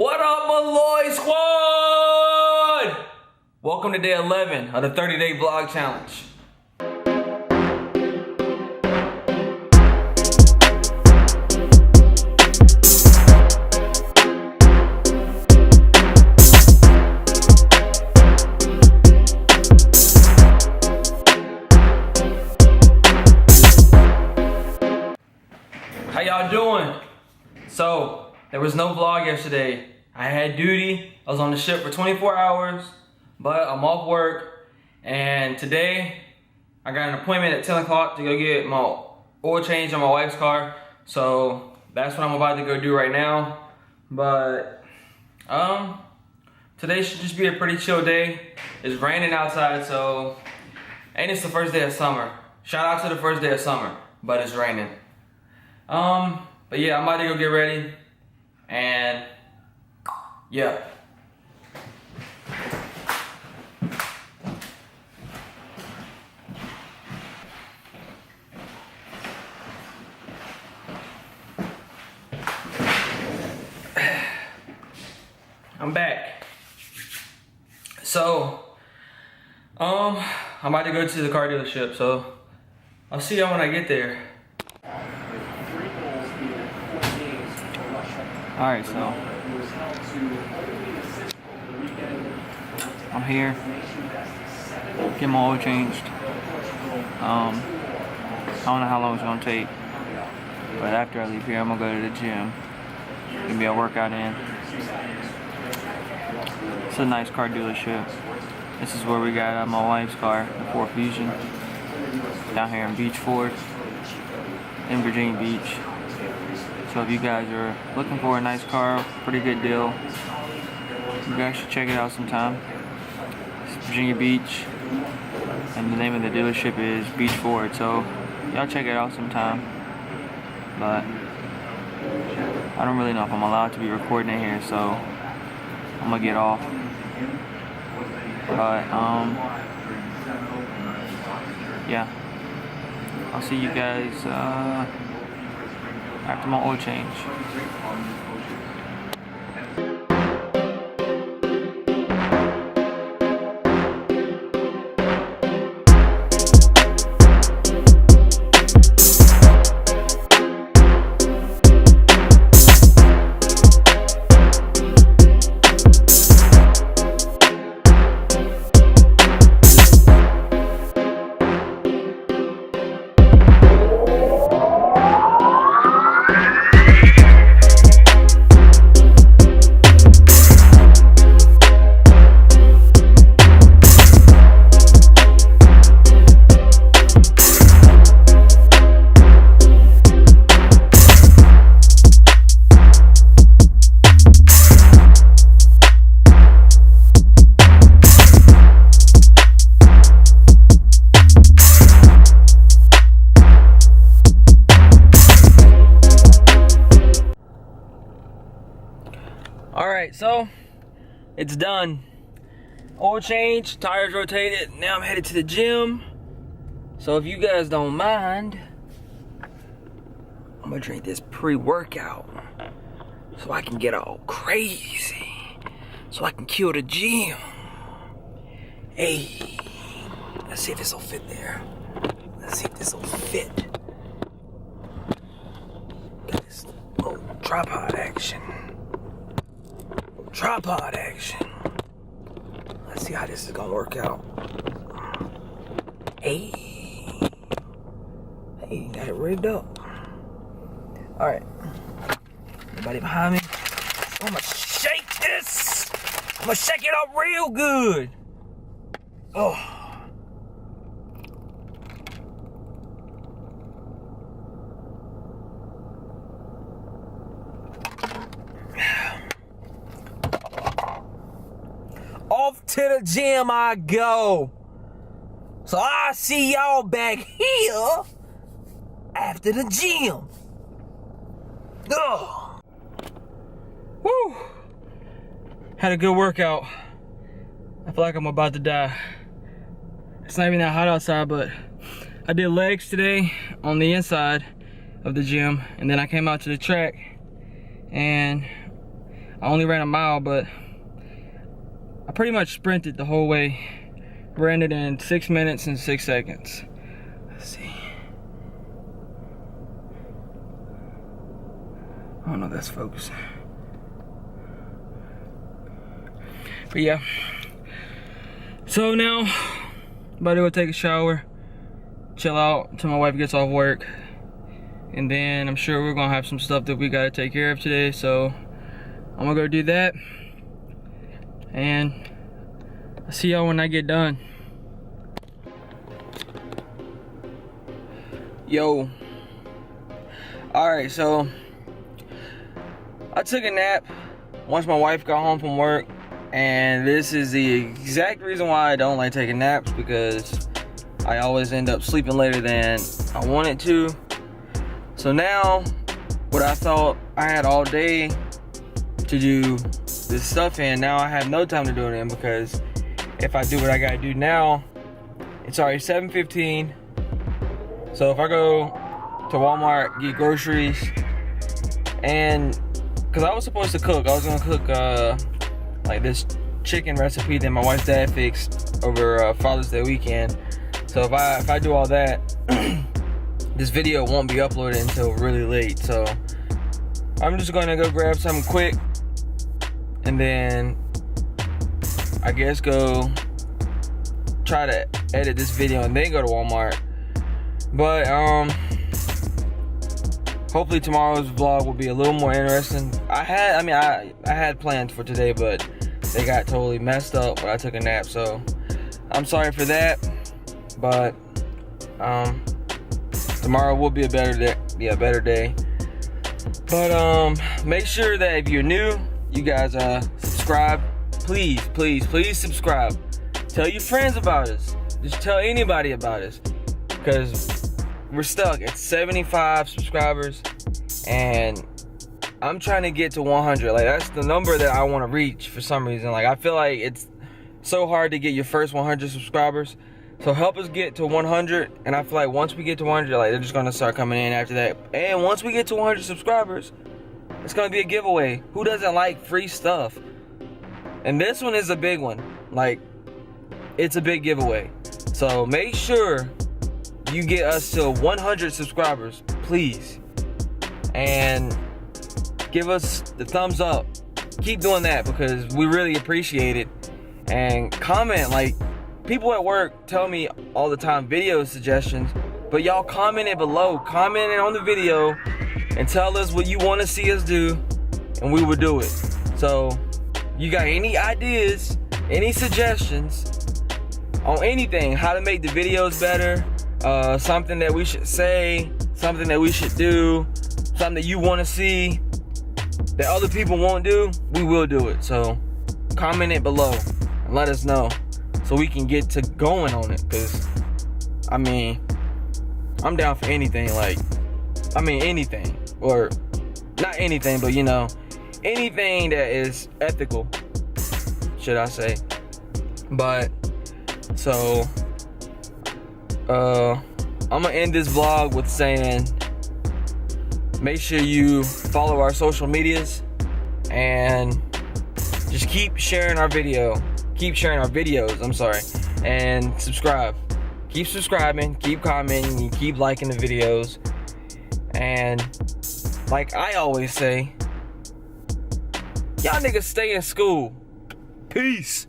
What up, Malloy Squad? Welcome to day 11 of the 30-day vlog challenge. How y'all doing? So, there was no vlog yesterday. I had duty. I was on the ship for 24 hours, but I'm off work. And today, I got an appointment at 10 o'clock to go get my oil change on my wife's car. So, that's what I'm about to go do right now. But, today should just be a pretty chill day. It's raining outside, so, and it's the first day of summer. Shout out to the first day of summer, but it's raining. But yeah, I'm about to go get ready, and yeah. I'm back. So, I'm about to go to the car dealership, so I'll see y'all when I get there. Alright, so I'm here, get my oil changed. I don't know how long it's gonna take, but after I leave here, I'm gonna go to the gym, give me a workout in. It's a nice car dealership. This is where we got my wife's car, the Ford Fusion, down here in Beach Ford, in Virginia Beach. So if you guys are looking for a nice car, pretty good deal, you guys should check it out sometime. It's Virginia Beach, and the name of the dealership is Beach Ford. So y'all check it out sometime. But I don't really know if I'm allowed to be recording in here, so I'm gonna get off. But yeah, I'll see you guys after my oil change. Alright, so it's done. Oil change, tires rotated. Now I'm headed to the gym. So if you guys don't mind, I'm gonna drink this pre-workout so I can get all crazy, so I can kill the gym. Hey, let's see if this will fit there. Let's see if this will fit. Got this little tripod action. Tripod action. Let's see how this is gonna work out. Hey, got it rigged up. All right, anybody behind me? I'm gonna shake this. I'm gonna shake it up real good. Oh. Off to the gym I go. So I'll see y'all back here after the gym. Ugh. Woo. Had a good workout. I feel like I'm about to die. It's not even that hot outside, but I did legs today on the inside of the gym, and then I came out to the track and I only ran a mile, but I pretty much sprinted the whole way. Ran it in 6 minutes and 6 seconds. Let's see. I don't know if that's focusing. But yeah. So now, about to go take a shower, chill out until my wife gets off work. And then I'm sure we're gonna have some stuff that we gotta take care of today. So I'm gonna go do that. And I'll see y'all when I get done. Yo. Alright, so I took a nap once my wife got home from work. And this is the exact reason why I don't like taking naps, because I always end up sleeping later than I wanted to. So now, what I thought I had all day to do this stuff in, now I have no time to do it in, because if I do what I gotta do now, it's already 7:15. So if I go to Walmart, get groceries, and because I was supposed to cook, I was gonna cook like this chicken recipe that my wife's dad fixed over Father's Day weekend. So if I do all that, this video won't be uploaded until really late. So I'm just gonna go grab something quick, and then I guess go try to edit this video and then go to Walmart. But hopefully tomorrow's vlog will be a little more interesting. I had plans for today, but they got totally messed up when I took a nap, so I'm sorry for that. But tomorrow will be a better day. But make sure that if you're new, you guys subscribe. Please subscribe. Tell your friends about us. Just tell anybody about us, because we're stuck at 75 subscribers, and I'm trying to get to 100. Like, that's the number that I want to reach for some reason. Like, I feel like it's so hard to get your first 100 subscribers. So help us get to 100, and I feel like once we get to 100, like, they're just gonna start coming in after that. And once we get to 100 subscribers, it's gonna be a giveaway. Who doesn't like free stuff? And this one is a big one. Like, it's a big giveaway. So make sure you get us to 100 subscribers, please. And give us the thumbs up. Keep doing that, because we really appreciate it. And comment. Like, people at work tell me all the time video suggestions, but y'all comment it below. Comment it on the video and tell us what you want to see us do, and we will do it. So you got any ideas, any suggestions on anything, how to make the videos better, something that we should say, something that we should do, something that you want to see that other people won't do, we will do it. So comment it below and let us know, so we can get to going on it. Because I mean, I'm down for anything. Like, I mean, anything, or not anything, but you know, anything that is ethical, should I say. But so I'm gonna end this vlog with saying, make sure you follow our social medias, and just keep sharing our videos, I'm sorry, and subscribe. Keep subscribing, keep commenting, and keep liking the videos. And like I always say, y'all niggas stay in school. Peace.